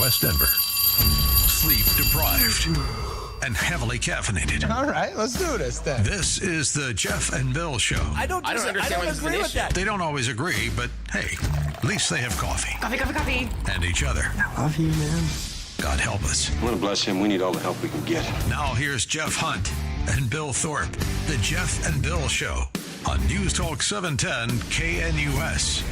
West Denver. Sleep deprived and heavily caffeinated. All right, let's do this then. This is the Jeff and Bill Show. I don't agree with that. They don't always agree, but hey, at least they have coffee. Coffee. And each other. I love you, man. God help us. I want to bless him. We need all the help we can get. Now here's Jeff Hunt and Bill Thorpe. The Jeff and Bill Show on News Talk 710 KNUS.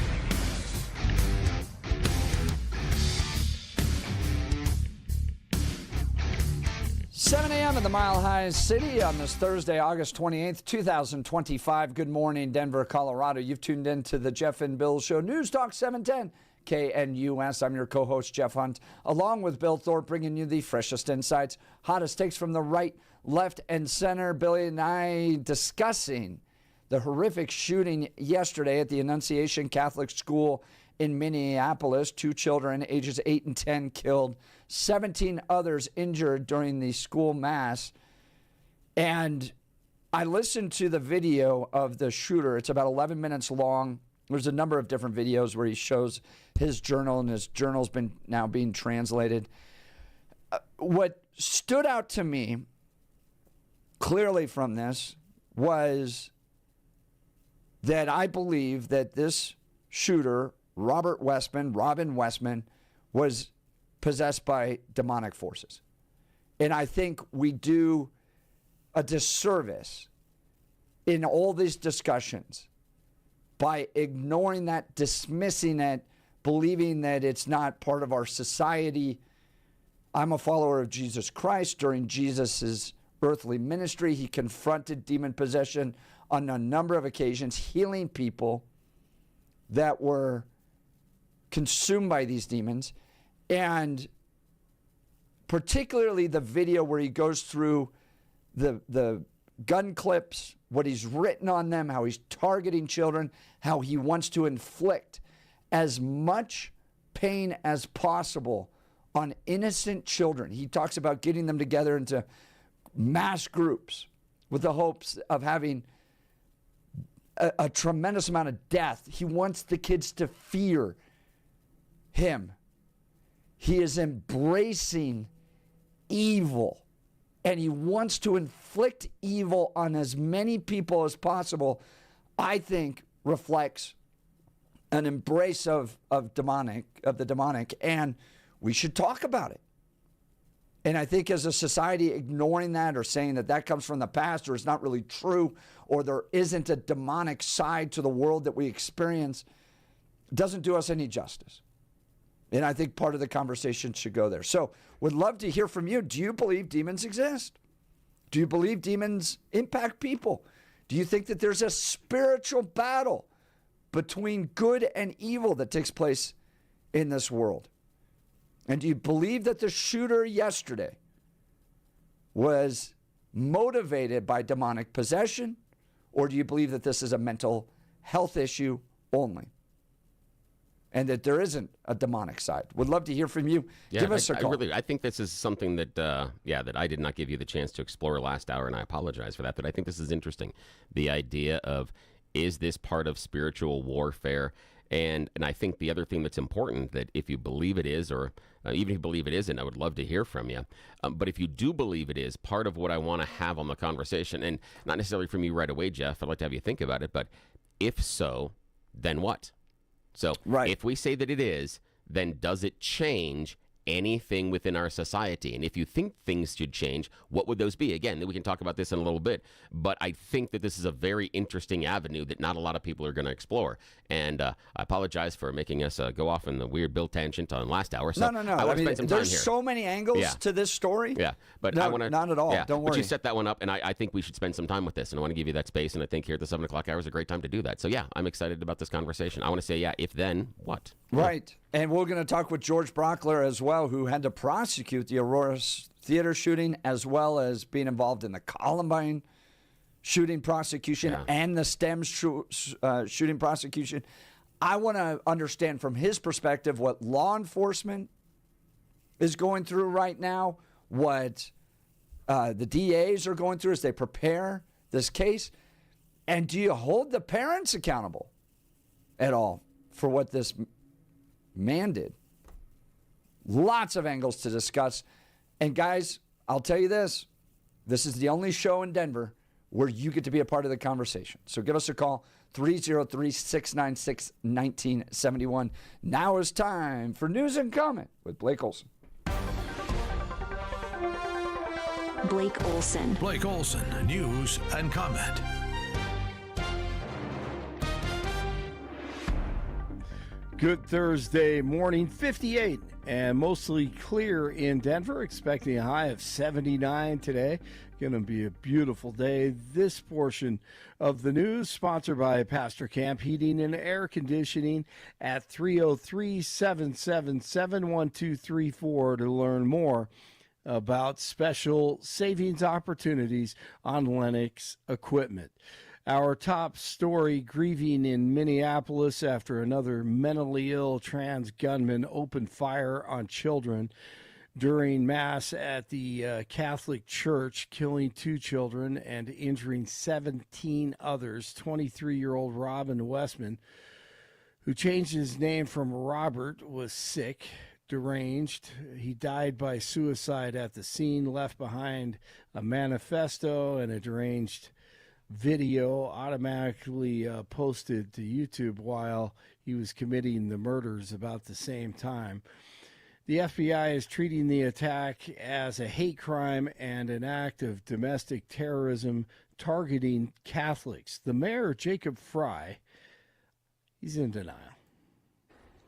7 a.m. in the Mile High City on this Thursday, August 28th, 2025. Good morning, Denver, Colorado. You've tuned in to the Jeff and Bill Show, News Talk 710 KNUS. I'm your co-host, Jeff Hunt, along with Bill Thorpe, bringing you the freshest insights, hottest takes from the right, left, and center. Billy and I discussing the horrific shooting yesterday at the Annunciation Catholic School in Minneapolis. 2 children, ages 8 and 10, killed. 17 others injured during the school mass. And I listened to the video of the shooter. It's about 11 minutes long. There's a number of different videos where he shows his journal, and his journal's been now being translated. What stood out to me clearly from this was that I believe that this shooter, Robin Westman, was possessed by demonic forces. And I think we do a disservice in all these discussions by ignoring that, dismissing it, believing that it's not part of our society. I'm a follower of Jesus Christ. During Jesus's earthly ministry, he confronted demon possession on a number of occasions, healing people that were consumed by these demons. And particularly the video where he goes through the gun clips, what he's written on them, how he's targeting children, how he wants to inflict as much pain as possible on innocent children. He talks about getting them together into mass groups with the hopes of having a tremendous amount of death. He wants the kids to fear him. He is embracing evil, and he wants to inflict evil on as many people as possible. I think reflects an embrace of the demonic, and we should talk about it. And I think as a society, ignoring that or saying that that comes from the past or it's not really true or there isn't a demonic side to the world that we experience doesn't do us any justice. And I think part of the conversation should go there. So would love to hear from you. Do you believe demons exist? Do you believe demons impact people? Do you think that there's a spiritual battle between good and evil that takes place in this world? And do you believe that the shooter yesterday was motivated by demonic possession? Or do you believe that this is a mental health issue only? And that there isn't a demonic side. Would love to hear from you. Yeah, Give us a call. I think this is something that, that I did not give you the chance to explore last hour, and I apologize for that. But I think this is interesting. The idea of, is this part of spiritual warfare? And I think the other thing that's important, that if you believe it is, or even if you believe it isn't, I would love to hear from you. But if you do believe it is, part of what I want to have on the conversation, and not necessarily from you right away, Jeff, I'd like to have you think about it, but if so, then what? So if we say that it is, then does it change anything within our society? And if you think things should change, what would those be? Again, we can talk about this in a little bit, but I think that this is a very interesting avenue that not a lot of people are going to explore. And I apologize for making us go off on the weird Bill tangent on last hour. So No. I want to spend some time there's here. so many angles to this story. Yeah, but no, I want to not at all. Don't worry. But you set that one up, and I think we should spend some time with this, and I want to give you that space. And I think here at the 7 o'clock hour is a great time to do that. So yeah, I'm excited about this conversation. I want to say, if then what? Right. And we're going to talk with George Brauchler as well, who had to prosecute the Aurora Theater shooting, as well as being involved in the Columbine shooting prosecution and the STEM shooting prosecution. I want to understand from his perspective what law enforcement is going through right now, what the DAs are going through as they prepare this case. And do you hold the parents accountable at all for what this man did? Lots of angles to discuss. And guys, I'll tell you this. This is the only show in Denver where you get to be a part of the conversation. So give us a call, 303-696-1971. Now is time for News and Comment with Blake Olson. Blake Olson. Blake Olson, News and Comment. Good Thursday morning, 58 and mostly clear in Denver. Expecting a high of 79 today. Going to be a beautiful day. This portion of the news sponsored by Pastor Camp Heating and Air Conditioning at 303-777-1234 to learn more about special savings opportunities on Lennox equipment. Our top story, grieving in Minneapolis after another mentally ill trans gunman opened fire on children during Mass at the Catholic Church, killing 2 children and injuring 17 others. 23-year-old Robin Westman, who changed his name from Robert, was sick, deranged. He died by suicide at the scene, left behind a manifesto and a deranged video automatically posted to YouTube while he was committing the murders about the same time. The FBI is treating the attack as a hate crime and an act of domestic terrorism targeting Catholics. The mayor, Jacob Fry, he's in denial.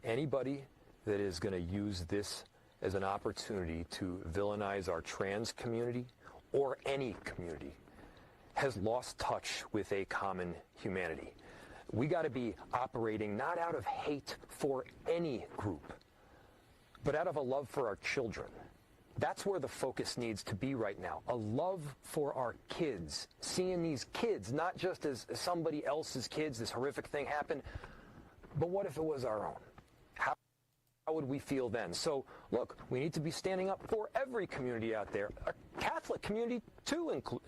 Anybody that is going to use this as an opportunity to villainize our trans community or any community has lost touch with a common humanity. We got to be operating not out of hate for any group, but out of a love for our children. That's where the focus needs to be right now. A love for our kids, seeing these kids not just as somebody else's kids, this horrific thing happened, but what if it was our own? How would we feel then? So, look, we need to be standing up for every community out there, a Catholic community too included.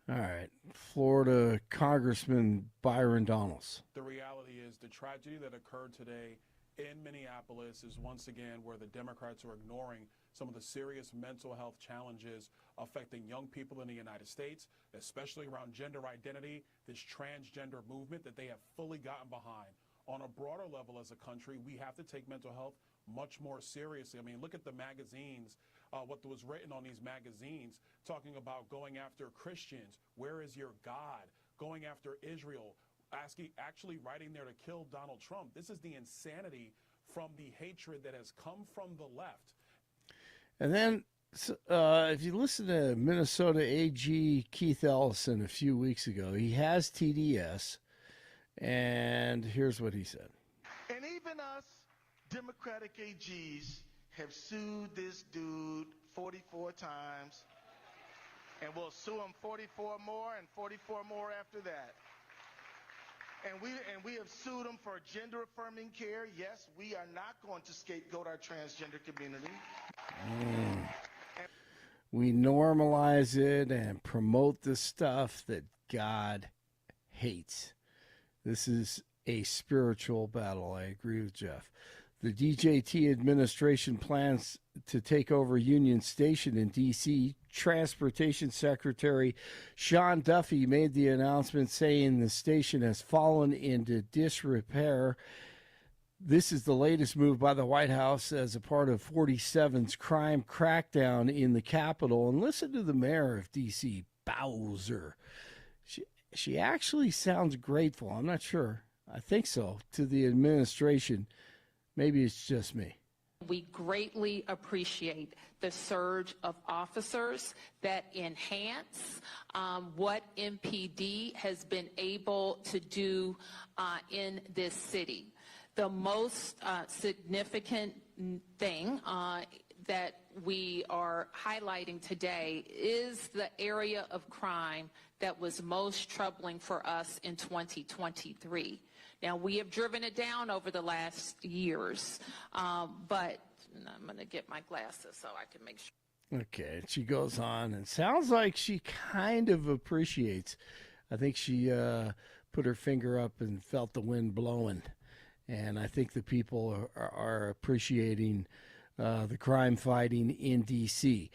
All right, Florida Congressman Byron Donalds. The reality is the tragedy that occurred today in Minneapolis is once again where the Democrats are ignoring some of the serious mental health challenges affecting young people in the United States, especially around gender identity, this transgender movement that they have fully gotten behind. On a broader level as a country, we have to take mental health much more seriously. I mean, look at the magazines, what was written on these magazines, talking about going after Christians. Where is your God? Going after Israel, actually writing there to kill Donald Trump. This is the insanity from the hatred that has come from the left. And then if you listen to Minnesota AG Keith Ellison a few weeks ago, he has TDS, and here's what he said. And even us Democratic AGs have sued this dude 44 times, and we'll sue him 44 more and 44 more after that. And we have sued him for gender-affirming care. Yes, we are not going to scapegoat our transgender community. We normalize it and promote the stuff that God hates. This is a spiritual battle. I agree with Jeff. The DJT administration plans to take over Union Station in D.C. Transportation Secretary Sean Duffy made the announcement saying the station has fallen into disrepair. This is the latest move by the White House as a part of 47's crime crackdown in the Capitol. And listen to the mayor of D.C., Bowser. She actually sounds grateful. I'm not sure. I think so, to the administration. Maybe it's just me. We greatly appreciate the surge of officers that enhance what MPD has been able to do in this city. The most significant thing that we are highlighting today is the area of crime that was most troubling for us in 2023. Now, we have driven it down over the last years, but I'm going to get my glasses so I can make sure. Okay, she goes on and sounds like she kind of appreciates. I think she put her finger up and felt the wind blowing. And I think the people are appreciating the crime fighting in D.C.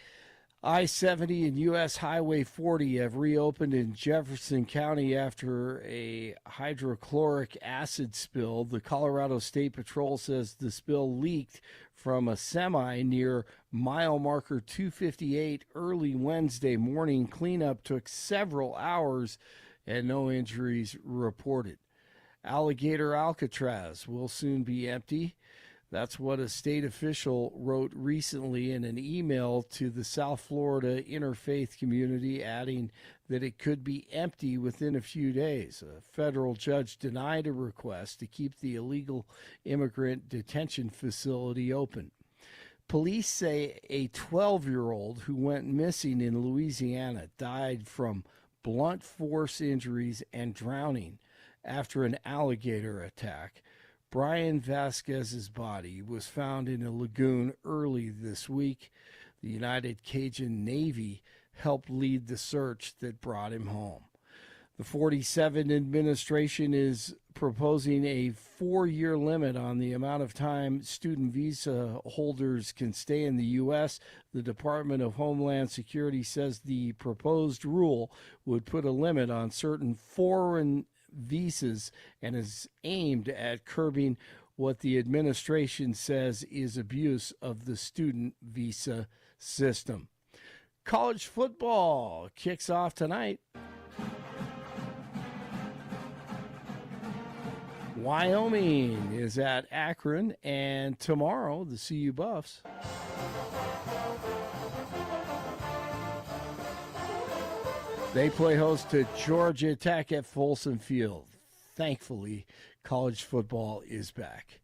I-70 and U.S. Highway 40 have reopened in Jefferson County after a hydrochloric acid spill. The Colorado State Patrol says the spill leaked from a semi near mile marker 258 early Wednesday morning. Cleanup took several hours and no injuries reported. Alligator Alcatraz will soon be empty. That's what a state official wrote recently in an email to the South Florida interfaith community, adding that it could be empty within a few days. A federal judge denied a request to keep the illegal immigrant detention facility open. Police say a 12-year-old who went missing in Louisiana died from blunt force injuries and drowning after an alligator attack. Brian Vasquez's body was found in a lagoon early this week. The United Cajun Navy helped lead the search that brought him home. The 47 administration is proposing a 4-year limit on the amount of time student visa holders can stay in the U.S. The Department of Homeland Security says the proposed rule would put a limit on certain foreign visas and is aimed at curbing what the administration says is abuse of the student visa system. College football kicks off tonight. Wyoming is at Akron, and tomorrow the CU Buffs they play host to Georgia Tech at Folsom Field. Thankfully, college football is back.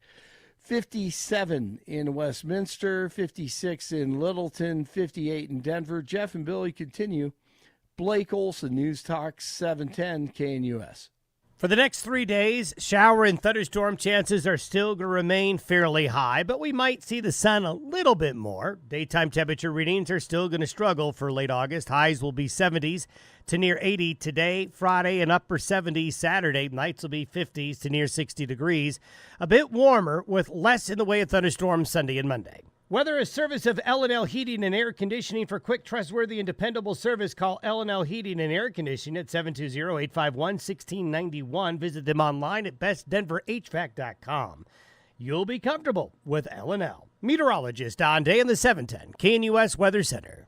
57 in Westminster, 56 in Littleton, 58 in Denver. Jeff and Billy continue. Blake Olson, News Talk 710 KNUS. For the next 3 days, shower and thunderstorm chances are still going to remain fairly high, but we might see the sun a little bit more. Daytime temperature readings are still going to struggle for late August. Highs will be 70s to near 80 today, Friday, and upper 70s Saturday. Nights will be 50s to near 60 degrees. A bit warmer with less in the way of thunderstorms Sunday and Monday. Weather is service of L&L Heating and Air Conditioning. For quick, trustworthy, and dependable service, call L&L Heating and Air Conditioning at 720-851-1691. Visit them online at bestdenverhvac.com. You'll be comfortable with L&L. Meteorologist Don Day in the 710 KNUS Weather Center.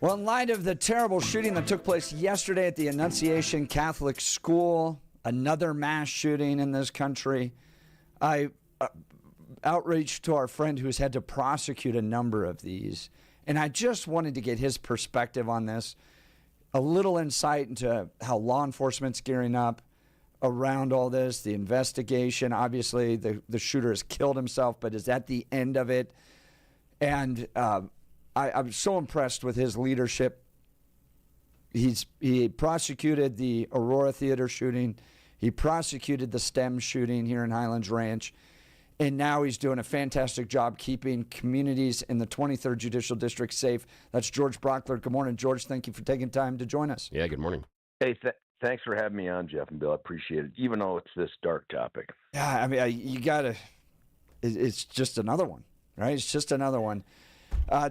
Well, in light of the terrible shooting that took place yesterday at the Annunciation Catholic School, another mass shooting in this country, I outreached to our friend who's had to prosecute a number of these, and I just wanted to get his perspective on this, a little insight into how law enforcement's gearing up around all this, the investigation. Obviously, the shooter has killed himself, but is that the end of it? And I'm so impressed with his leadership. He prosecuted the Aurora Theater shooting. He prosecuted the STEM shooting here in Highlands Ranch. And now he's doing a fantastic job keeping communities in the 23rd Judicial District safe. That's George Brauchler. Good morning, George. Thank you for taking time to join us. Yeah, good morning. Hey, thanks for having me on, Jeff and Bill. I appreciate it, even though it's this dark topic. Yeah, I mean, you got to – it's just another one, right? It's just another one.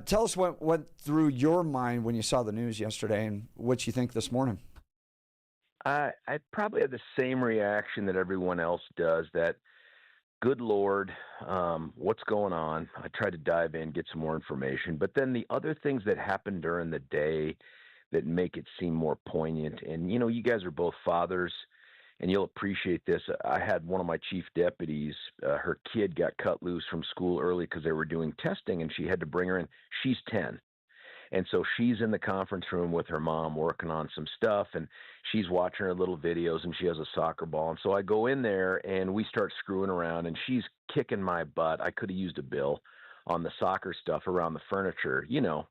Tell us what went through your mind when you saw the news yesterday and what you think this morning. I probably had the same reaction that everyone else does, that, good Lord, what's going on? I tried to dive in, get some more information. But then the other things that happened during the day that make it seem more poignant. And, you know, you guys are both fathers, and you'll appreciate this. I had one of my chief deputies, her kid got cut loose from school early because they were doing testing, and she had to bring her in. She's 10. And so she's in the conference room with her mom working on some stuff, and she's watching her little videos, and she has a soccer ball. And so I go in there, and we start screwing around, and she's kicking my butt. I could have used a bill on the soccer stuff around the furniture, you know.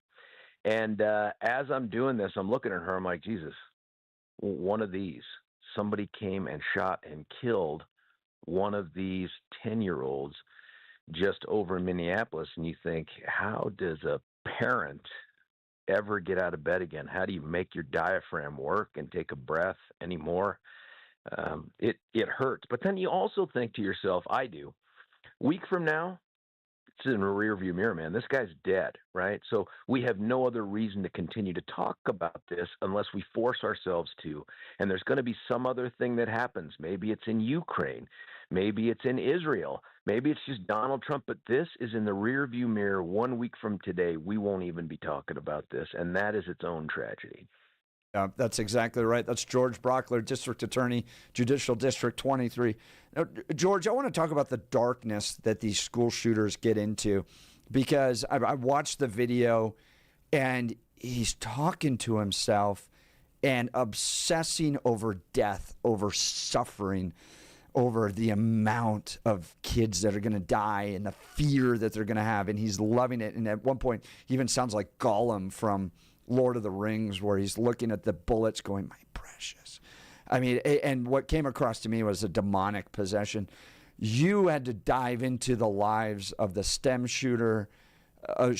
And as I'm doing this, I'm looking at her. I'm like, Jesus, one of these. Somebody came and shot and killed one of these 10-year-olds just over in Minneapolis. And you think, how does a parent ever get out of bed again? How do you make your diaphragm work and take a breath anymore? It hurts. But then you also think to yourself, I do, week from now, it's in a rearview mirror, man. This guy's dead, right? So we have no other reason to continue to talk about this unless we force ourselves to. And there's going to be some other thing that happens. Maybe it's in Ukraine. Maybe it's in Israel. Maybe it's just Donald Trump. But this is in the rearview mirror. 1 week from today, we won't even be talking about this. And that is its own tragedy. That's exactly right. That's George Brauchler, District Attorney, Judicial District 23. Now, George, I want to talk about the darkness that these school shooters get into, because I watched the video and he's talking to himself and obsessing over death, over suffering, over the amount of kids that are going to die and the fear that they're going to have. And he's loving it. And at one point, he even sounds like Gollum from Lord of the Rings, where he's looking at the bullets going, my precious. I mean, and what came across to me was a demonic possession. You had to dive into the lives of the STEM shooters of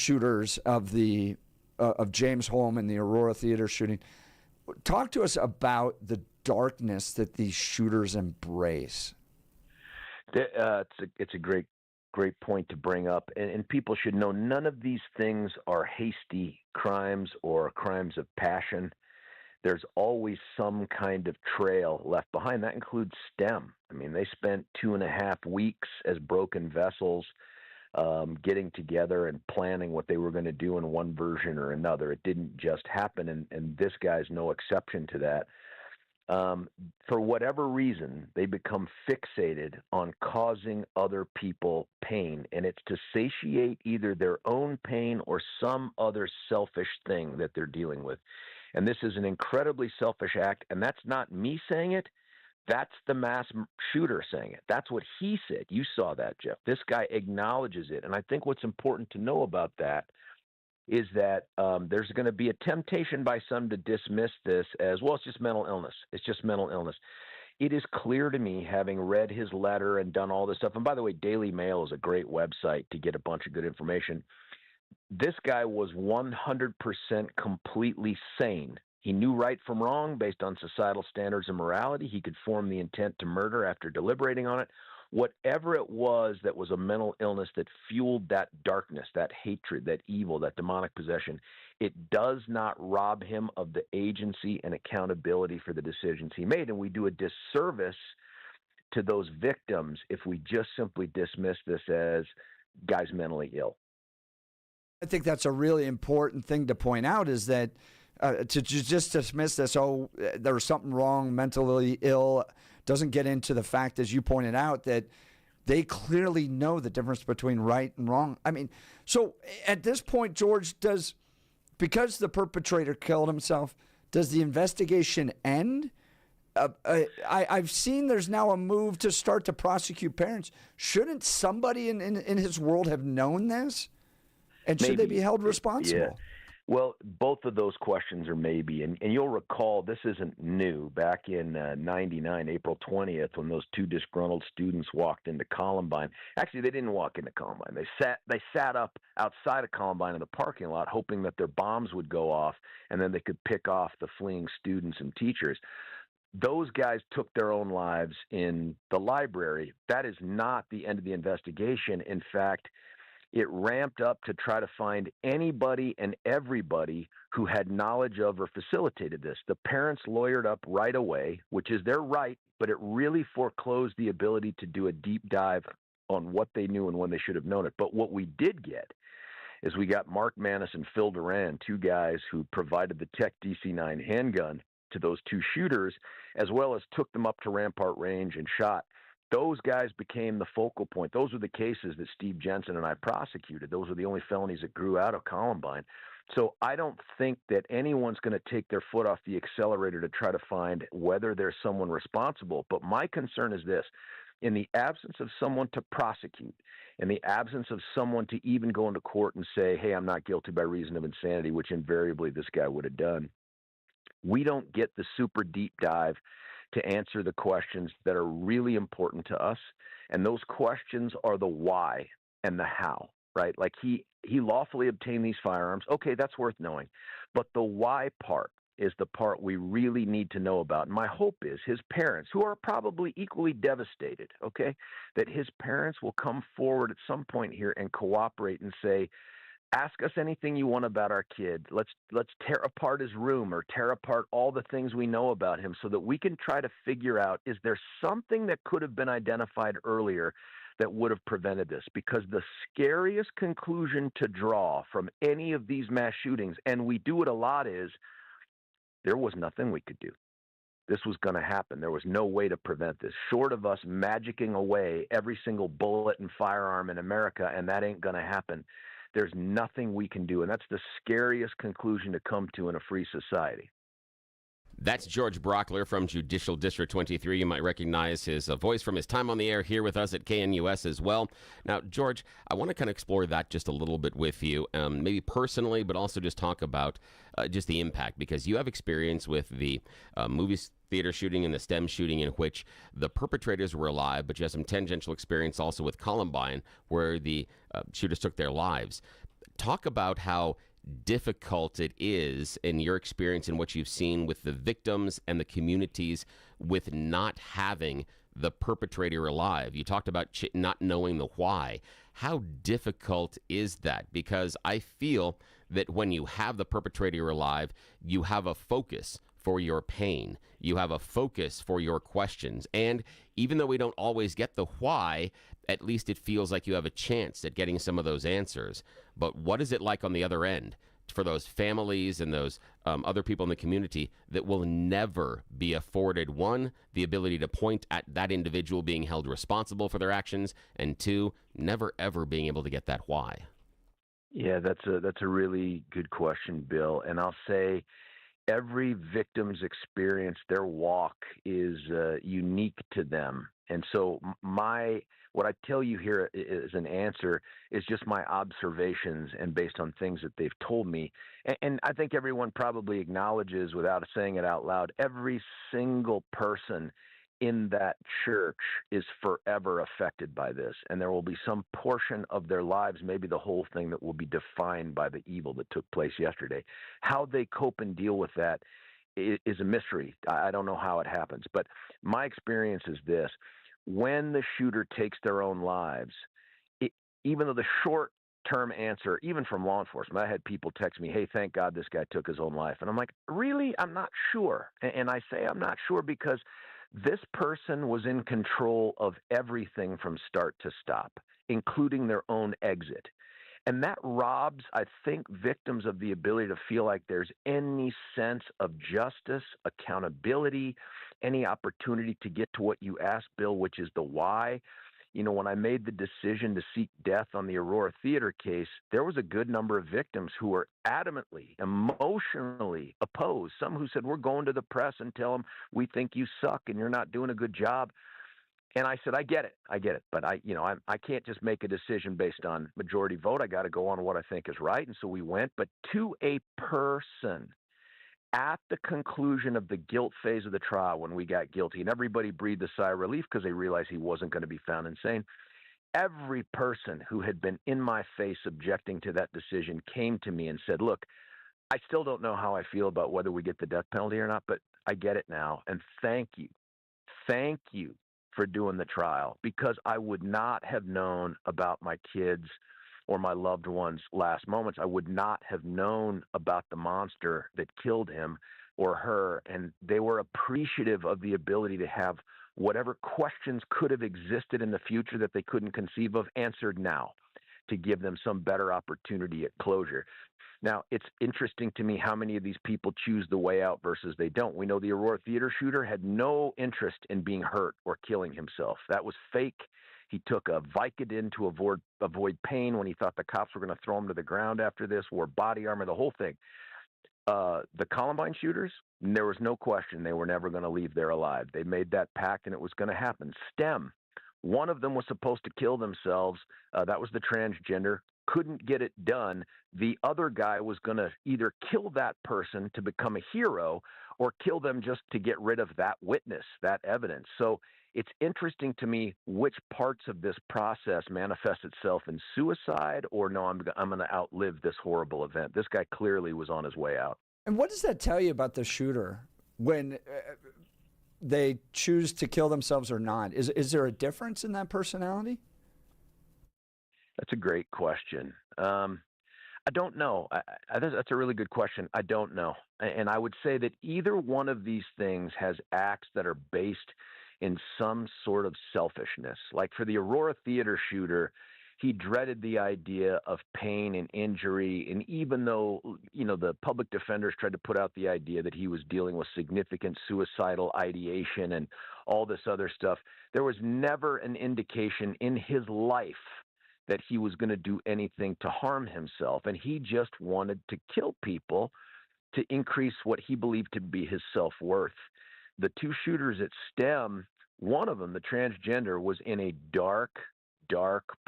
James Holm and the Aurora Theater shooting. Talk to us about the darkness that these shooters embrace. It's a great point to bring up, and people should know none of these things are hasty crimes or crimes of passion. There's always some kind of trail left behind. That includes STEM. I mean, they spent 2.5 weeks as broken vessels getting together and planning what they were going to do in one version or another. It didn't just happen, and this guy's no exception to that. For whatever reason, they become fixated on causing other people pain, and it's to satiate either their own pain or some other selfish thing that they're dealing with. And this is an incredibly selfish act, and that's not me saying it. That's the mass shooter saying it. That's what he said. You saw that, Jeff. This guy acknowledges it, and I think what's important to know about that is that there's going to be a temptation by some to dismiss this as, well, it's just mental illness. It's just mental illness. It is clear to me, having read his letter and done all this stuff, and by the way, Daily Mail is a great website to get a bunch of good information. This guy was 100% completely sane. He knew right from wrong based on societal standards and morality. He could form the intent to murder after deliberating on it. Whatever it was that was a mental illness that fueled that darkness, that hatred, that evil, that demonic possession, it does not rob him of the agency and accountability for the decisions he made. And we do a disservice to those victims if we just simply dismiss this as guy's mentally ill. I think that's a really important thing to point out, is that to just dismiss this, there was something wrong, mentally ill, doesn't get into the fact, as you pointed out, that they know the difference between right and wrong. I mean, so at this point, George, because the perpetrator killed himself, does the investigation end? I've seen there's now a move to start to prosecute parents. Shouldn't somebody in his world have known this? And should they be held responsible? Yeah. Well, both of those questions are maybe, and you'll recall this isn't new. Back in 99, April 20th, when those two disgruntled students walked into Columbine. Actually, they didn't walk into Columbine. They sat up outside of Columbine in the parking lot, hoping that their bombs would go off, and then they could pick off the fleeing students and teachers. Those guys took their own lives in the library. That is not the end of the investigation. In fact, it ramped up to try to find anybody and everybody who had knowledge of or facilitated this. The parents lawyered up right away, which is their right, but it really foreclosed the ability to do a deep dive on what they knew and when they should have known it. But what we did get is we got Mark Manis and Phil Duran, two guys who provided the Tech DC-9 handgun to those two shooters, as well as took them up to Rampart Range and shot. Those guys became the focal point. Those were the cases that Steve Jensen and I prosecuted. Those were the only felonies that grew out of Columbine. So I don't think that anyone's going to take their foot off the accelerator to try to find whether there's someone responsible. But my concern is this. In the absence of someone to prosecute, in the absence of someone to even go into court and say, hey, I'm not guilty by reason of insanity, which invariably this guy would have done, we don't get the super deep dive to answer the questions that are really important to us. And those questions are the why and the how. right? Like he lawfully obtained these firearms. Okay, that's worth knowing. But the why part is the part we really need to know about. And my hope is his parents, who are probably equally devastated, okay, that his parents will come forward at some point here and cooperate and say, ask us anything you want about our kid. Let's tear apart his room or tear apart all the things we know about him so that we can try to figure out, is there something that could have been identified earlier that would have prevented this? Because the scariest conclusion to draw from any of these mass shootings, and we do it a lot, is there was nothing we could do. This was going to happen. There was no way to prevent this, short of us magicking away every single bullet and firearm in America, and that ain't going to happen. There's nothing we can do, and that's the scariest conclusion to come to in a free society. That's George Brauchler from Judicial District 23. You might recognize his voice from his time on the air here with us at KNUS as well. Now, George, I want to kind of explore that just a little bit with you, maybe personally, but also just talk about just the impact, because you have experience with the movies theater shooting and the STEM shooting, in which the perpetrators were alive, but you have some tangential experience also with Columbine, where the shooters took their lives. Talk about how difficult it is in your experience and what you've seen with the victims and the communities with not having the perpetrator alive. You talked about not knowing the why. How difficult is that? Because I feel that when you have the perpetrator alive, you have a focus for your pain. You have a focus for your questions. And even though we don't always get the why, at least it feels like you have a chance at getting some of those answers. But what is it like on the other end for those families and those other people in the community that will never be afforded, one, the ability to point at that individual being held responsible for their actions, and two, never ever being able to get that why? Yeah, that's a really good question, Bill. And I'll say every victim's experience, their walk is unique to them. And so what I tell you here as an answer is just my observations and based on things that they've told me. And I think everyone probably acknowledges, without saying it out loud, every single person in that church is forever affected by this. And there will be some portion of their lives, maybe the whole thing, that will be defined by the evil that took place yesterday. How they cope and deal with that is a mystery. I don't know how it happens. But my experience is this. When the shooter takes their own lives, even though the short-term answer, even from law enforcement, I had people text me, hey, thank God this guy took his own life. And I'm like, really? I'm not sure. And I say I'm not sure because this person was in control of everything from start to stop, including their own exit. And that robs, I think, victims of the ability to feel like there's any sense of justice, accountability, any opportunity to get to what you asked, Bill, which is the why. You know, when I made the decision to seek death on the Aurora Theater case, there was a good number of victims who were adamantly, emotionally opposed. Some who said, we're going to the press and tell them we think you suck and you're not doing a good job. And I said, I get it. But I can't just make a decision based on majority vote. I got to go on what I think is right. And so we went. But to a person, at the conclusion of the guilt phase of the trial, when we got guilty, and everybody breathed a sigh of relief because they realized he wasn't going to be found insane, every person who had been in my face objecting to that decision came to me and said, look, I still don't know how I feel about whether we get the death penalty or not, but I get it now. And thank you for doing the trial, because I would not have known about my kids or my loved ones' last moments. I would not have known about the monster that killed him or her. And they were appreciative of the ability to have whatever questions could have existed in the future that they couldn't conceive of answered now, to give them some better opportunity at closure. Now, it's interesting to me how many of these people choose the way out versus they don't. We know the Aurora Theater shooter had no interest in being hurt or killing himself. That was fake. He took a Vicodin to avoid pain when he thought the cops were going to throw him to the ground after this, wore body armor, the whole thing. The Columbine shooters, there was no question they were never going to leave there alive. They made that pact, and it was going to happen. STEM, one of them was supposed to kill themselves. That was the transgender. Couldn't get it done. The other guy was going to either kill that person to become a hero or kill them just to get rid of that witness, that evidence. So it's interesting to me which parts of this process manifest itself in suicide or no, I'm going to outlive this horrible event. This guy clearly was on his way out. And what does that tell you about the shooter when they choose to kill themselves or not? Is there a difference in that personality? That's a great question. I don't know. That's a really good question. I don't know. And I would say that either one of these things has acts that are based in some sort of selfishness. Like for the Aurora Theater shooter, he dreaded the idea of pain and injury. And even though, the public defenders tried to put out the idea that he was dealing with significant suicidal ideation and all this other stuff, there was never an indication in his life that he was going to do anything to harm himself. And he just wanted to kill people to increase what he believed to be his self-worth. The two shooters at STEM, one of them, the transgender, was in a dark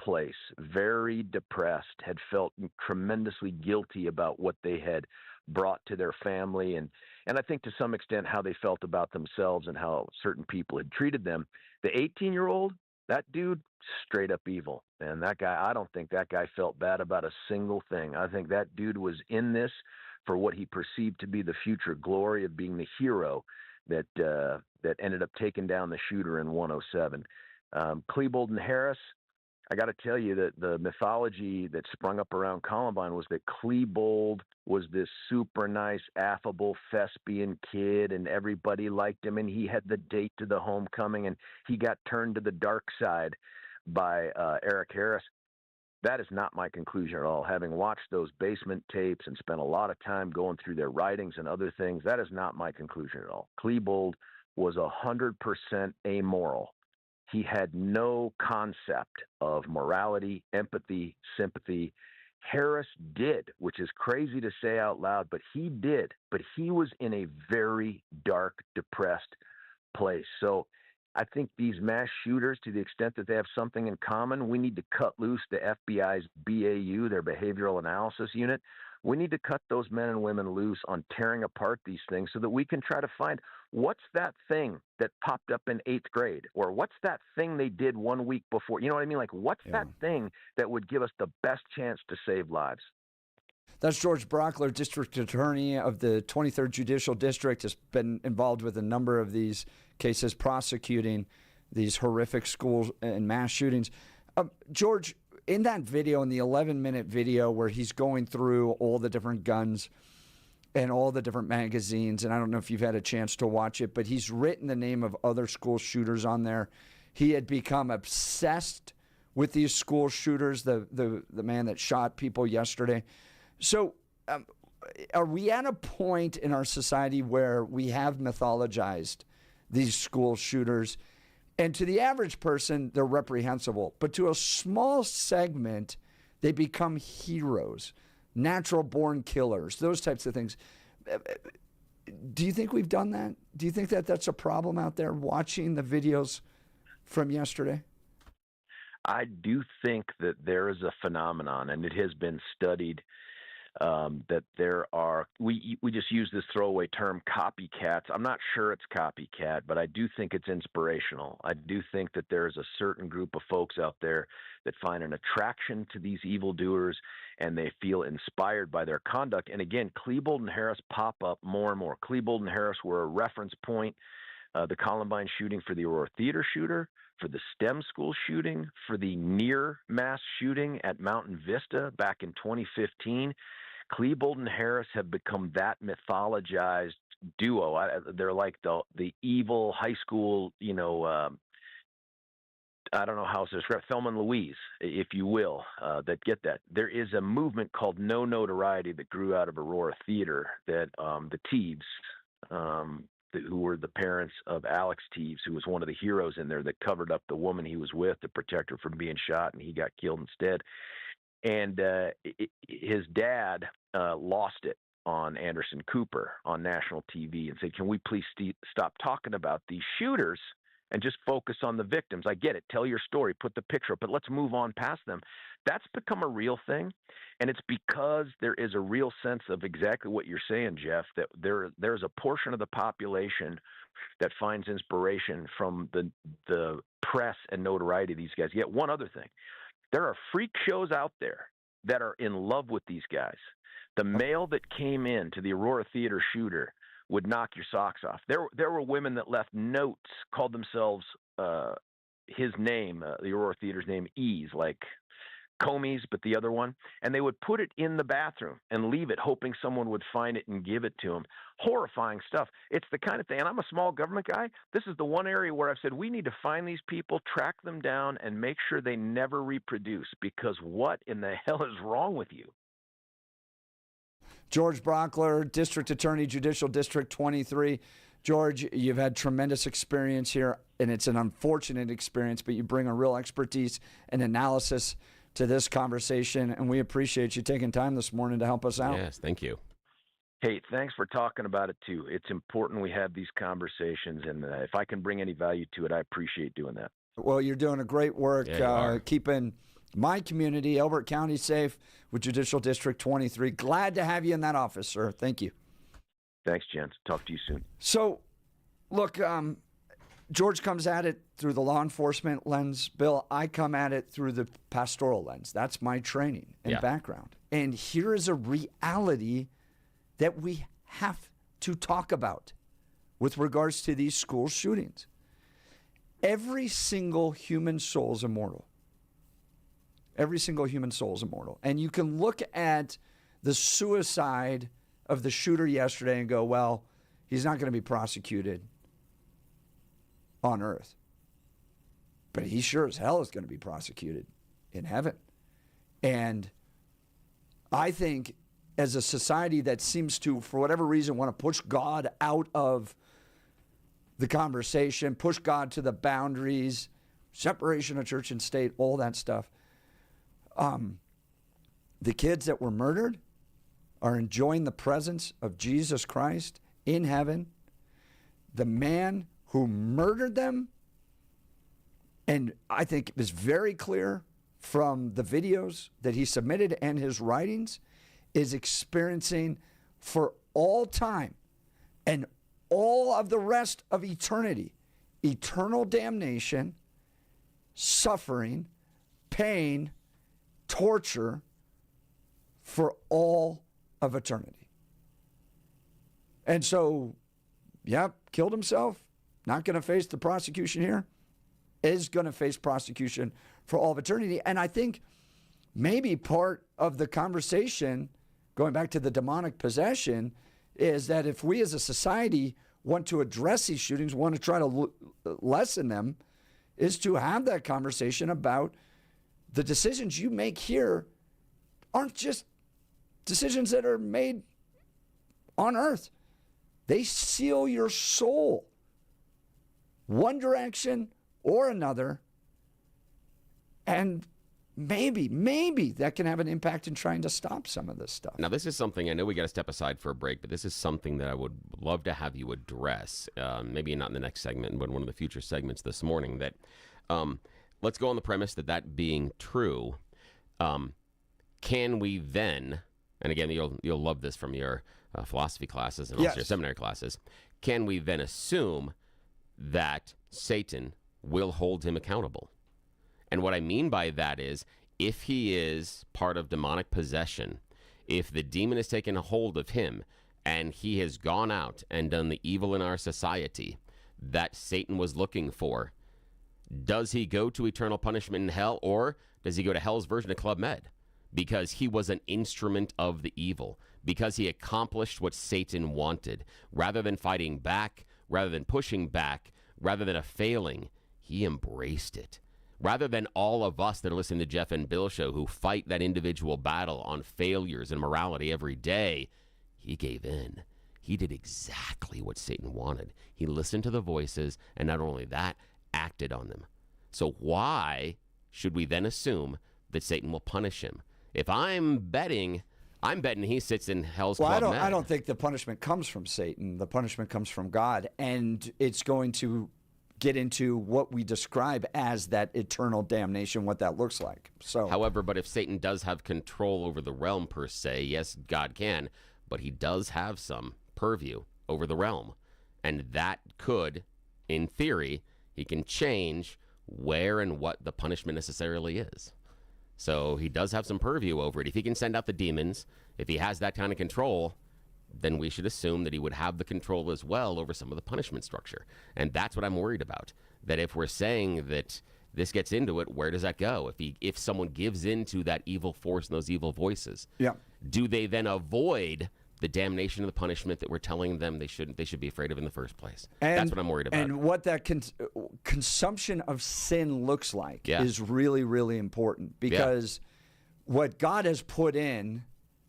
place, very depressed, had felt tremendously guilty about what they had brought to their family, and I think to some extent how they felt about themselves and how certain people had treated them. The 18-year-old, that dude, straight up evil. And that guy, I don't think that guy felt bad about a single thing. I think that dude was in this for what he perceived to be the future glory of being the hero that ended up taking down the shooter in 107. Klebold and Harris, I got to tell you that the mythology that sprung up around Columbine was that Klebold was this super nice, affable thespian kid, and everybody liked him, and he had the date to the homecoming, and he got turned to the dark side by Eric Harris. That is not my conclusion at all. Having watched those basement tapes and spent a lot of time going through their writings and other things, that is not my conclusion at all. Klebold was 100% amoral. He had no concept of morality, empathy, sympathy. Harris did, which is crazy to say out loud, but he did. But he was in a very dark, depressed place. So I think these mass shooters, to the extent that they have something in common, we need to cut loose the FBI's BAU, their Behavioral Analysis Unit. We need to cut those men and women loose on tearing apart these things so that we can try to find what's that thing that popped up in 8th grade, or what's that thing they did 1 week before. You know what I mean? Like, what's that thing that would give us the best chance to save lives? That's George Brauchler, District Attorney of the 23rd Judicial District, has been involved with a number of these cases, prosecuting these horrific school and mass shootings. George, in that video, in the 11-minute video where he's going through all the different guns and all the different magazines, and I don't know if you've had a chance to watch it, but he's written the name of other school shooters on there. He had become obsessed with these school shooters, the man that shot people yesterday. So are we at a point in our society where we have mythologized these school shooters? And to the average person, they're reprehensible. But to a small segment, they become heroes, natural-born killers, those types of things. Do you think we've done that? Do you think that that's a problem out there, watching the videos from yesterday? I do think that there is a phenomenon, and it has been studied, that there are, we just use this throwaway term, copycats. I'm not sure it's copycat, but I do think it's inspirational. I do think that there is a certain group of folks out there that find an attraction to these evildoers, and they feel inspired by their conduct. And again, Klebold and Harris pop up more and more. Klebold and Harris were a reference point. The Columbine shooting for the Aurora Theater shooter, for the STEM school shooting, for the near mass shooting at Mountain Vista back in 2015. Klebold and Harris have become that mythologized duo. They're like the evil high school, I don't know how to describe, Thelma and Louise, if you will, that get that. There is a movement called No Notoriety that grew out of Aurora Theater that the Teebs, who were the parents of Alex Teebs, who was one of the heroes in there that covered up the woman he was with to protect her from being shot, and he got killed instead. And his dad lost it on Anderson Cooper on national TV and said, can we please stop talking about these shooters and just focus on the victims. I get it. Tell your story, put the picture up, but let's move on past them. That's become a real thing, and it's because there is a real sense of exactly what you're saying, Jeff, that there's a portion of the population that finds inspiration from the press and notoriety of these guys. Yet one other thing, there are freak shows out there that are in love with these guys. The male that came in to the Aurora Theater shooter would knock your socks off. There were women that left notes, called themselves his name, the Aurora Theater's name, Ease, like Comey's, but the other one, and they would put it in the bathroom and leave it, hoping someone would find it and give it to them. Horrifying stuff. It's the kind of thing, and I'm a small government guy. This is the one area where I've said we need to find these people, track them down, and make sure they never reproduce, because what in the hell is wrong with you? George Brauchler, District Attorney, Judicial District 23. George, you've had tremendous experience here, and it's an unfortunate experience, but you bring a real expertise and analysis to this conversation, and we appreciate you taking time this morning to help us out. Yes, thank you. Hey, thanks for talking about it, too. It's important we have these conversations, and if I can bring any value to it, I appreciate doing that. Well, you're doing a great work keeping my community, Elbert County, safe with Judicial District 23. Glad to have you in that office, sir. Thank you. Thanks, Jens. Talk to you soon. So, look, George comes at it through the law enforcement lens. Bill, I come at it through the pastoral lens. That's my training and background. And here is a reality that we have to talk about with regards to these school shootings. Every single human soul is immortal. Every single human soul is immortal. And you can look at the suicide of the shooter yesterday and go, well, he's not going to be prosecuted on earth. But he sure as hell is going to be prosecuted in heaven. And I think as a society that seems to, for whatever reason, want to push God out of the conversation, push God to the boundaries, separation of church and state, all that stuff, the kids that were murdered are enjoying the presence of Jesus Christ in heaven. The man who murdered them, and I think it was very clear from the videos that he submitted and his writings, is experiencing for all time and all of the rest of eternity, eternal damnation, suffering, pain, torture for all of eternity. And so, killed himself, not going to face the prosecution here, is going to face prosecution for all of eternity. And I think maybe part of the conversation, going back to the demonic possession, is that if we as a society want to address these shootings, want to try to lessen them, is to have that conversation about the decisions you make here aren't just decisions that are made on earth. They seal your soul one direction or another, and maybe that can have an impact in trying to stop some of this stuff. Now, this is something, I know we got to step aside for a break, but this is something that I would love to have you address, maybe not in the next segment, but in one of the future segments this morning, that let's go on the premise that being true, can we then, and again, you'll love this from your philosophy classes and also your seminary classes, can we then assume that Satan will hold him accountable? And what I mean by that is, if he is part of demonic possession, if the demon has taken a hold of him and he has gone out and done the evil in our society that Satan was looking for, does he go to eternal punishment in hell, or does he go to hell's version of Club Med? Because he was an instrument of the evil, because he accomplished what Satan wanted. Rather than fighting back, rather than pushing back, rather than a failing, he embraced it. Rather than all of us that are listening to Jeff and Bill show who fight that individual battle on failures and morality every day, he gave in. He did exactly what Satan wanted. He listened to the voices, and not only that, acted on them. So why should we then assume that Satan will punish him? If I'm betting he sits in hell's Club Med. I don't think the punishment comes from Satan. The punishment comes from God, and it's going to get into what we describe as that eternal damnation, what that looks like. So, however, but if Satan does have control over the realm per se, yes, God can, but he does have some purview over the realm. And that could, in theory, he can change where and what the punishment necessarily is. So he does have some purview over it. If he can send out the demons, if he has that kind of control, then we should assume that he would have the control as well over some of the punishment structure. And that's what I'm worried about. That if we're saying that this gets into it, where does that go? If someone gives into that evil force and those evil voices, do they then avoid the damnation of the punishment that we're telling them they should be afraid of in the first place? That's what I'm worried about. And what that consumption of sin looks like is really, really important, because what God has put in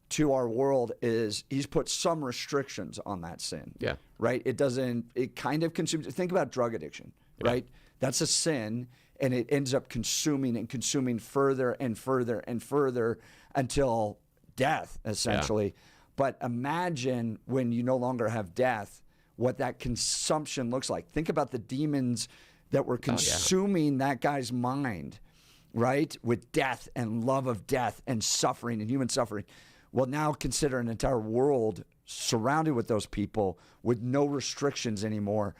to our world is he's put some restrictions on that sin. Right? It kind of consumes. Think about drug addiction, right? That's a sin, and it ends up consuming and consuming further and further and further until death, essentially. But imagine when you no longer have death, what that consumption looks like. Think about the demons that were consuming that guy's mind, right? With death and love of death and suffering and human suffering. Well, now consider an entire world surrounded with those people with no restrictions anymore.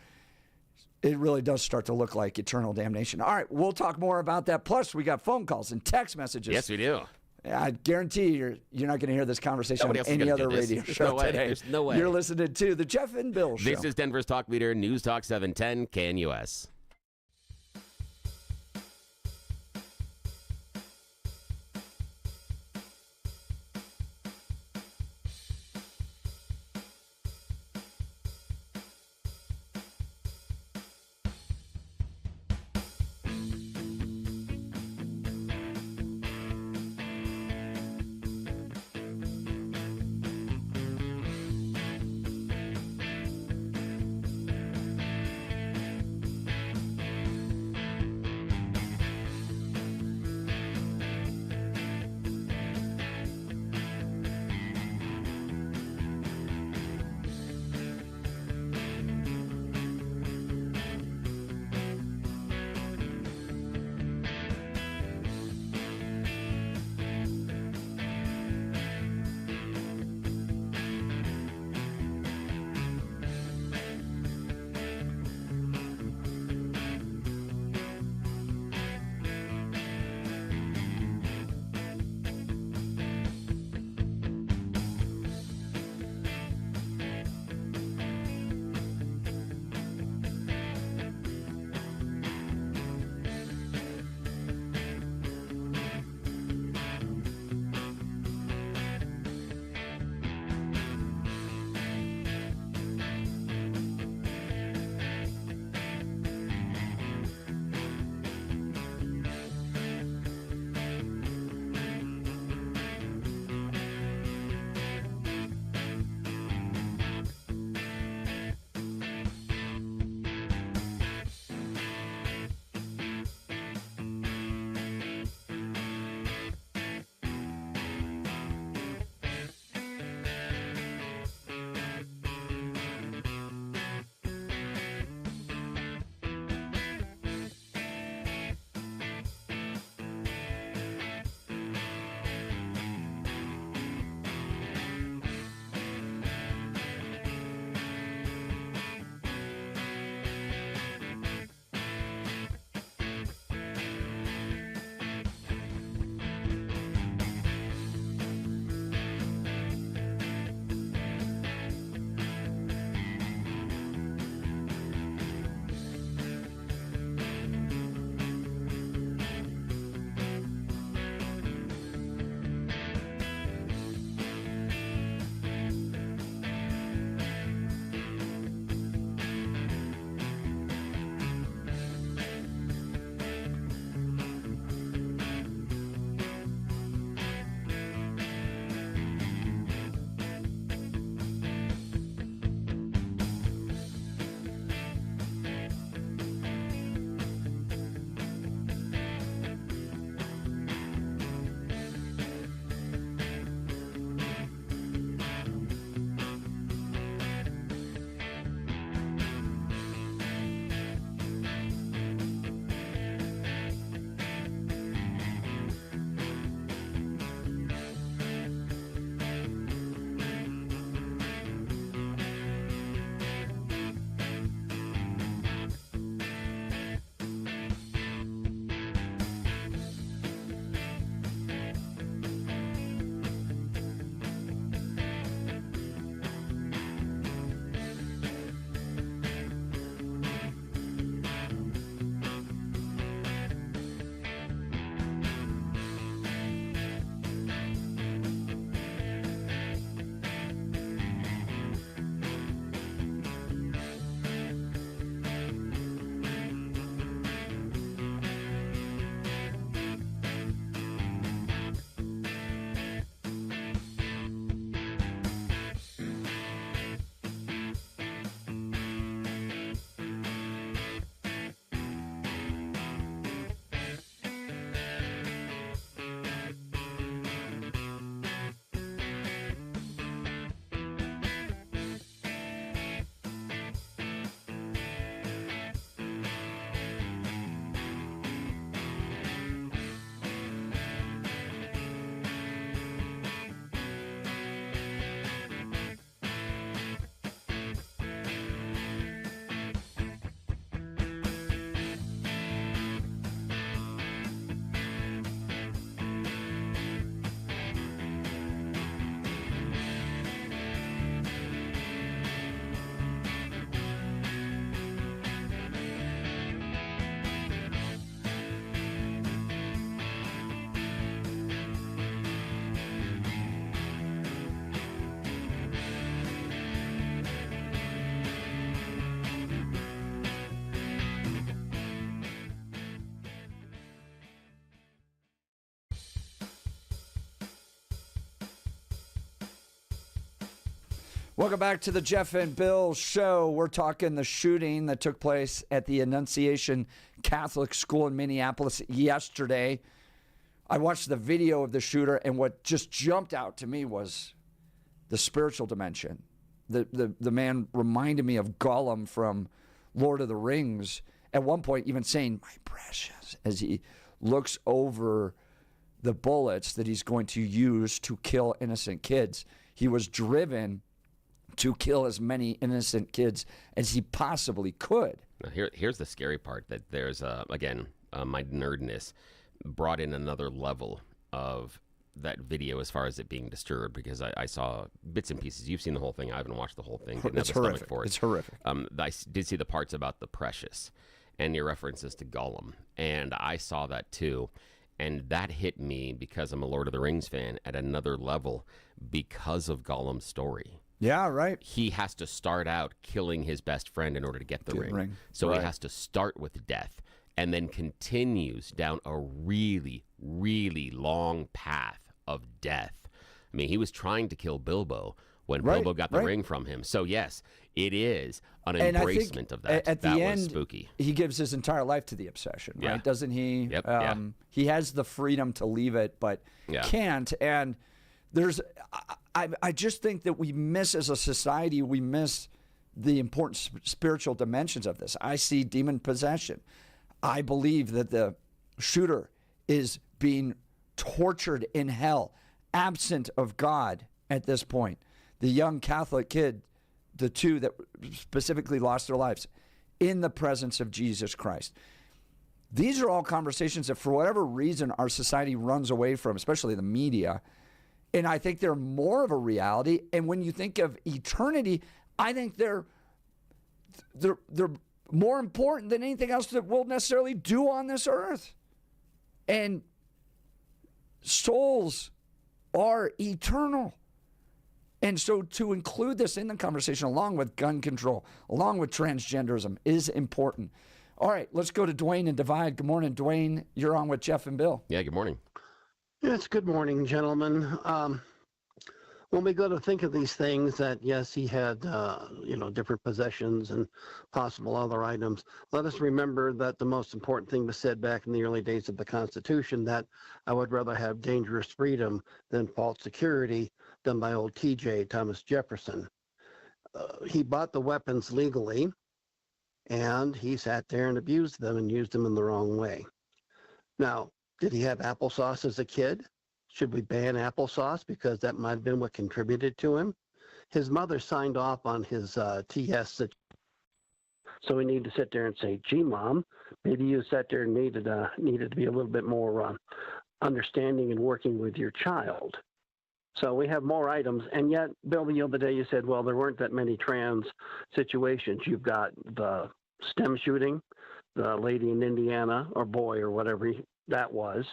It really does start to look like eternal damnation. All right, we'll talk more about that. Plus, we got phone calls and text messages. Yes, we do. I guarantee you're not going to hear this conversation on any other radio show today. There's no way. You're listening to the Jeff and Bill Show. This is Denver's talk leader, News Talk 710 KNUS. Welcome back to the Jeff and Bill Show. We're talking the shooting that took place at the Annunciation Catholic School in Minneapolis yesterday. I watched the video of the shooter, and what just jumped out to me was the spiritual dimension. The man reminded me of Gollum from Lord of the Rings, at one point even saying, "My precious," as he looks over the bullets that he's going to use to kill innocent kids. He was driven to kill as many innocent kids as he possibly could. Now here's the scary part, that there's, again, my nerdness brought in another level of that video as far as it being disturbed, because I saw bits and pieces. You've seen the whole thing. I haven't watched the whole thing. It's horrific. It's horrific. I did see the parts about the precious and your references to Gollum, and I saw that too. And that hit me, because I'm a Lord of the Rings fan, at another level because of Gollum's story. Yeah, right. He has to start out killing his best friend in order to get the ring. So right. He has to start with death and then continues down a really, really long path of death. I mean, he was trying to kill Bilbo when Bilbo got the ring from him. So, yes, it is an embracement of that. At that the was end, spooky. He gives his entire life to the obsession, right? Yeah. Doesn't he? Yep. He has the freedom to leave it, but can't. And there's, I just think that we miss, as a society, we miss the important spiritual dimensions of this. I see demon possession. I believe that the shooter is being tortured in hell, absent of God at this point. The young Catholic kid, the two that specifically lost their lives, in the presence of Jesus Christ. These are all conversations that, for whatever reason, our society runs away from, especially the media. And I think they're more of a reality. And when you think of eternity, I think they're more important than anything else that we'll necessarily do on this earth. And souls are eternal. And so to include this in the conversation, along with gun control, along with transgenderism, is important. All right, let's go to Dwayne and Divide. Good morning, Dwayne. You're on with Jeff and Bill. Yeah, good morning. Yes, good morning, gentlemen. When we go to think of these things, that yes, he had, different possessions and possible other items. Let us remember that the most important thing was said back in the early days of the Constitution, that I would rather have dangerous freedom than false security, done by old TJ, Thomas Jefferson. He bought the weapons legally, and he sat there and abused them and used them in the wrong way. Now, did he have applesauce as a kid? Should we ban applesauce because that might have been what contributed to him? His mother signed off on his TS, so we need to sit there and say, "Gee, Mom, maybe you sat there and needed to be a little bit more understanding and working with your child." So we have more items, and yet, Bill, the other day you said, well, there weren't that many trans situations. You've got the STEM shooting, the lady in Indiana, or boy, or whatever that was.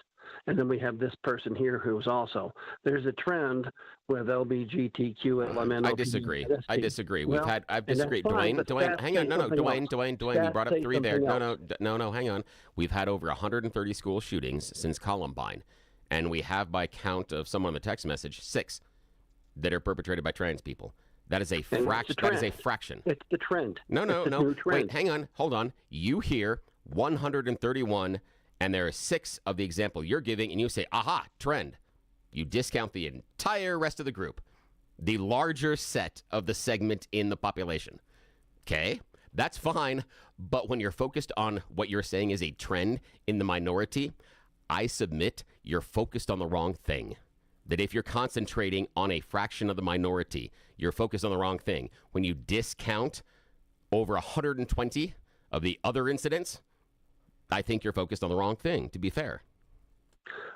And then we have this person here who's also, there's a trend with LGBTQ, LMNOP. I disagree. Well, I've disagreed. Dwayne, hang on. No, Dwayne, you brought up three there. No, hang on. We've had over 130 school shootings since Columbine. And we have, by count of someone in the text message, 6 that are perpetrated by trans people. That is a fraction. That is a fraction. It's the trend. No. Wait, hang on. Hold on. You hear 131, and there are 6 of the example you're giving, and you say, aha, trend. You discount the entire rest of the group, the larger set of the segment in the population. Okay? That's fine. But when you're focused on what you're saying is a trend in the minority, I submit you're focused on the wrong thing. That if you're concentrating on a fraction of the minority, you're focused on the wrong thing. When you discount over 120 of the other incidents, I think you're focused on the wrong thing, to be fair.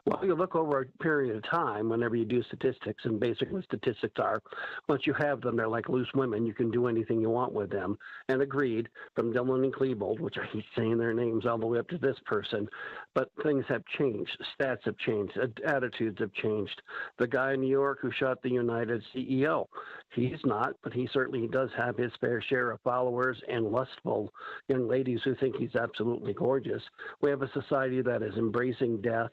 Well, you look over a period of time whenever you do statistics, and basically statistics are, once you have them, they're like loose women. You can do anything you want with them. And agreed, from Dillon and Klebold, which I hate saying their names, all the way up to this person. But things have changed. Stats have changed. Attitudes have changed. The guy in New York who shot the United CEO, he's not, but he certainly does have his fair share of followers and lustful young ladies who think he's absolutely gorgeous. We have a society that is embracing death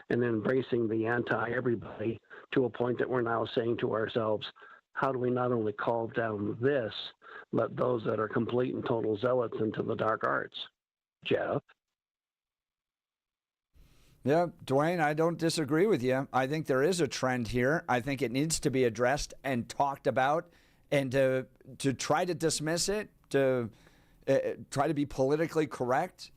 and embracing the anti-everybody to a point that we're now saying to ourselves, how do we not only call down this, but those that are complete and total zealots into the dark arts? Jeff? Yeah, Dwayne, I don't disagree with you. I think there is a trend here. I think it needs to be addressed and talked about, and to try to dismiss it, to try to be politically correct,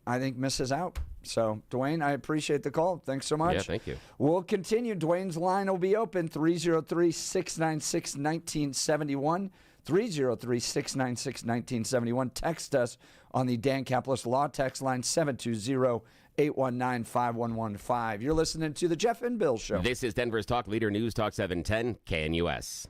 I think misses out. So, Dwayne, I appreciate the call. Thanks so much. Yeah, thank you. We'll continue. Dwayne's line will be open, 303-696-1971, 303-696-1971. Text us on the Dan Caplis Law text line, 720-819-5115. You're listening to The Jeff and Bill Show. This is Denver's Talk Leader, News Talk 710, KNUS.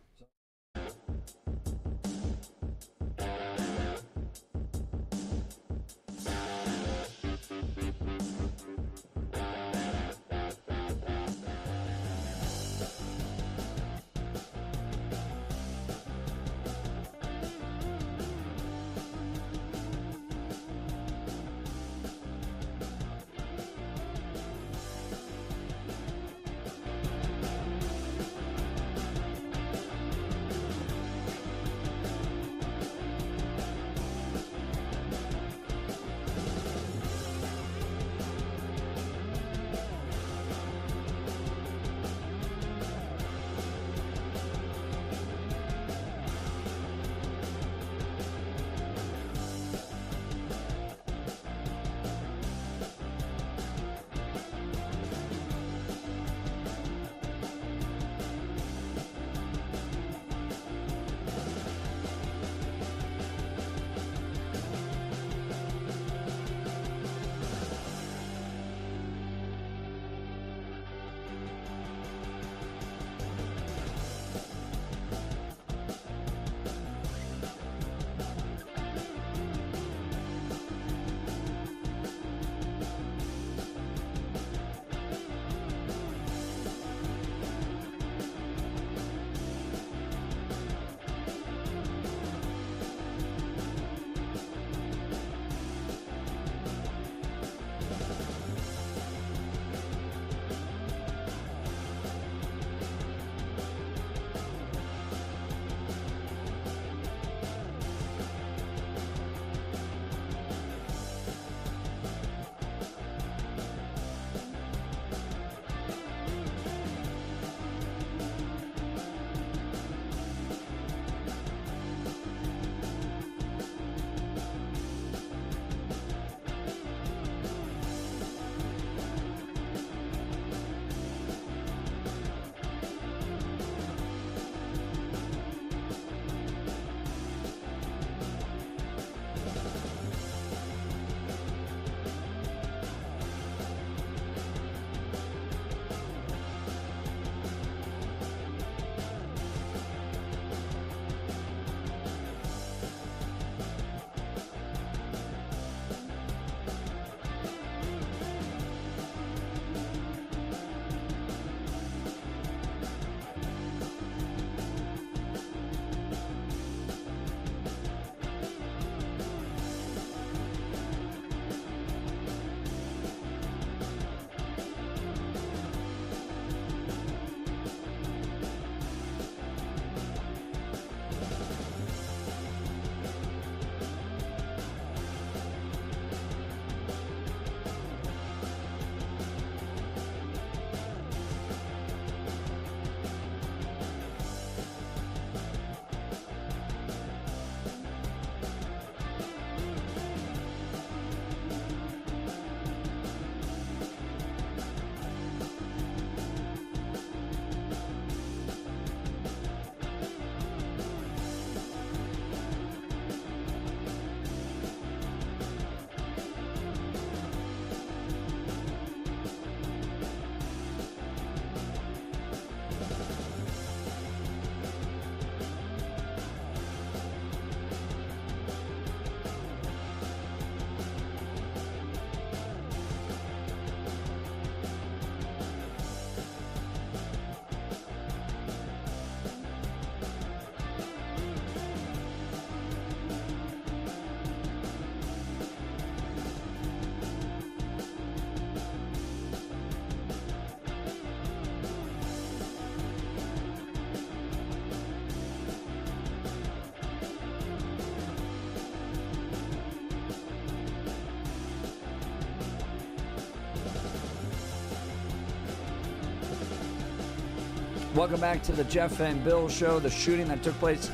Welcome back to the Jeff and Bill Show. The shooting that took place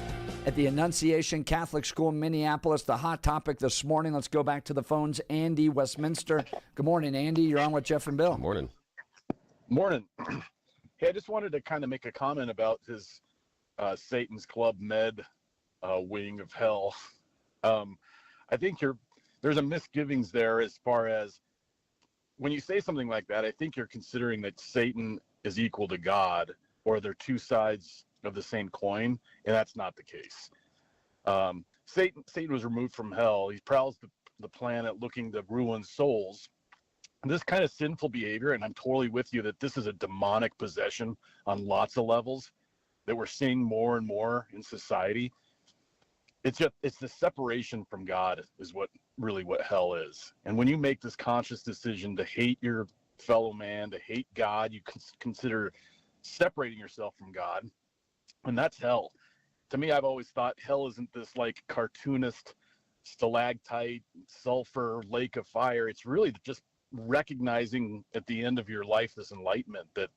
at the Annunciation Catholic School in Minneapolis, the hot topic this morning. Let's go back to the phones. Andy, Westminster. Good morning, Andy. You're on with Jeff and Bill. Good morning. Morning. Hey, I just wanted to kind of make a comment about his Satan's Club Med wing of hell. I think there's a misgivings there as far as when you say something like that. I think you're considering that Satan is equal to God, or they're two sides of the same coin, and that's not the case. Satan was removed from hell. He prowls the planet looking to ruin souls. And this kind of sinful behavior, and I'm totally with you that this is a demonic possession on lots of levels that we're seeing more and more in society. It's the separation from God is what hell is. And when you make this conscious decision to hate your fellow man, to hate God, you consider separating yourself from God, and that's hell. To me, I've always thought hell isn't this like cartoonist stalactite, sulfur, lake of fire. It's really just recognizing at the end of your life this enlightenment that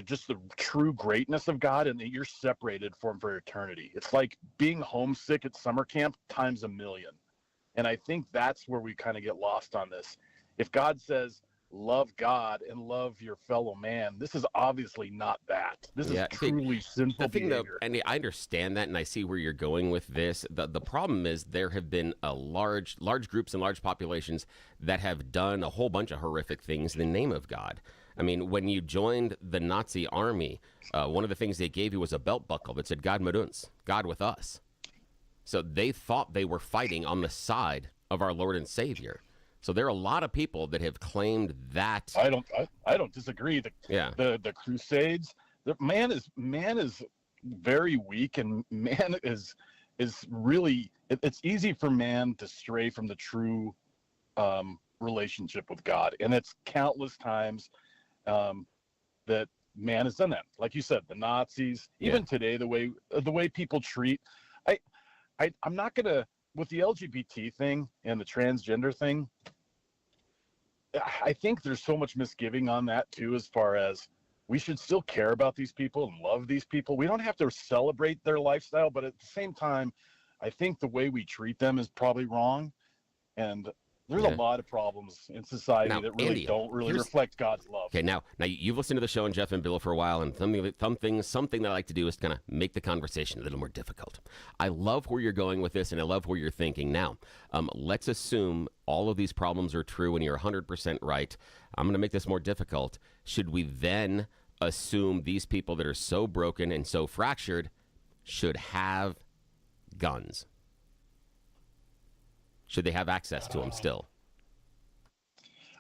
just the true greatness of God, and that you're separated from him for eternity. It's like being homesick at summer camp times a million. And I think that's where we kind of get lost on this. If God says, love God and love your fellow man, this is obviously not that. This is truly sinful behavior. And I understand that, and I see where you're going with this. The problem is there have been a large groups and large populations that have done a whole bunch of horrific things in the name of God. I mean, when you joined the Nazi army, one of the things they gave you was a belt buckle that said "God mit uns," God with us. So they thought they were fighting on the side of our Lord and Savior. So there are a lot of people that have claimed that. I don't disagree. The Crusades, man is very weak, and man is really. It's easy for man to stray from the true relationship with God, and it's countless times that man has done that. Like you said, the Nazis, even today, the way people treat. I'm not gonna, with the LGBT thing and the transgender thing, I think there's so much misgiving on that too, as far as we should still care about these people and love these people. We don't have to celebrate their lifestyle, but at the same time, I think the way we treat them is probably wrong. And there's a lot of problems in society that really Andy, don't reflect God's love. Okay, now you've listened to the show and Jeff and Bill for a while, and something that I like to do is kind of make the conversation a little more difficult. I love where you're going with this, and I love where you're thinking. Now, let's assume all of these problems are true and you're 100% right. I'm going to make this more difficult. Should we then assume these people that are so broken and so fractured should have guns? Should they have access to them still?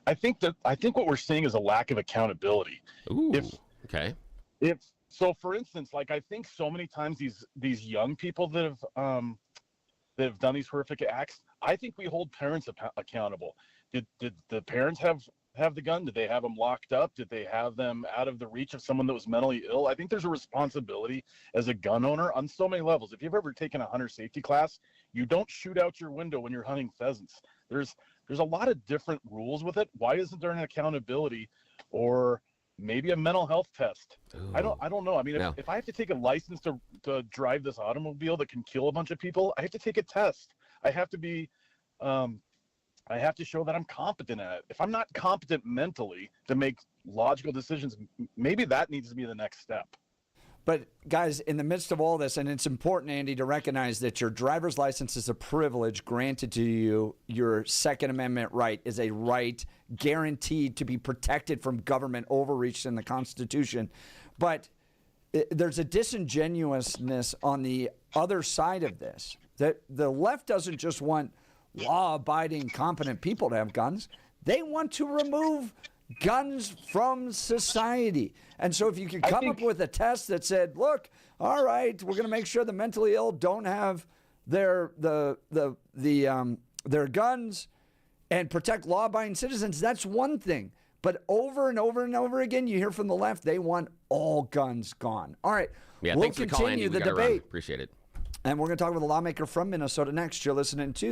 I think what we're seeing is a lack of accountability. Ooh, okay. So, for instance, like I think so many times these young people that have done these horrific acts, I think we hold parents accountable. Did the parents have the gun? Did they have them locked up? Did they have them out of the reach of someone that was mentally ill? I think there's a responsibility as a gun owner on so many levels. If you've ever taken a hunter safety class, you don't shoot out your window when you're hunting pheasants. There's a lot of different rules with it. Why isn't there an accountability or maybe a mental health test? Ooh. I don't know. I mean, if I have to take a license to drive this automobile that can kill a bunch of people, I have to take a test. I have to be I have to show that I'm competent at it. If I'm not competent mentally to make logical decisions, maybe that needs to be the next step. But guys, in the midst of all this, and it's important, Andy, to recognize that your driver's license is a privilege granted to you. Your Second Amendment right is a right guaranteed to be protected from government overreach in the Constitution. But there's a disingenuousness on the other side of this, that the left doesn't just want law-abiding, competent people to have guns. They want to remove guns from society. And so if you could come up with a test that said, look, all right, we're going to make sure the mentally ill don't have their guns and protect law-abiding citizens, that's one thing. But over and over and over again, you hear from the left, they want all guns gone. All right, yeah, we'll thanks for calling, continue Andy. the debate. Appreciate it. And we're going to talk with a lawmaker from Minnesota next. You're listening to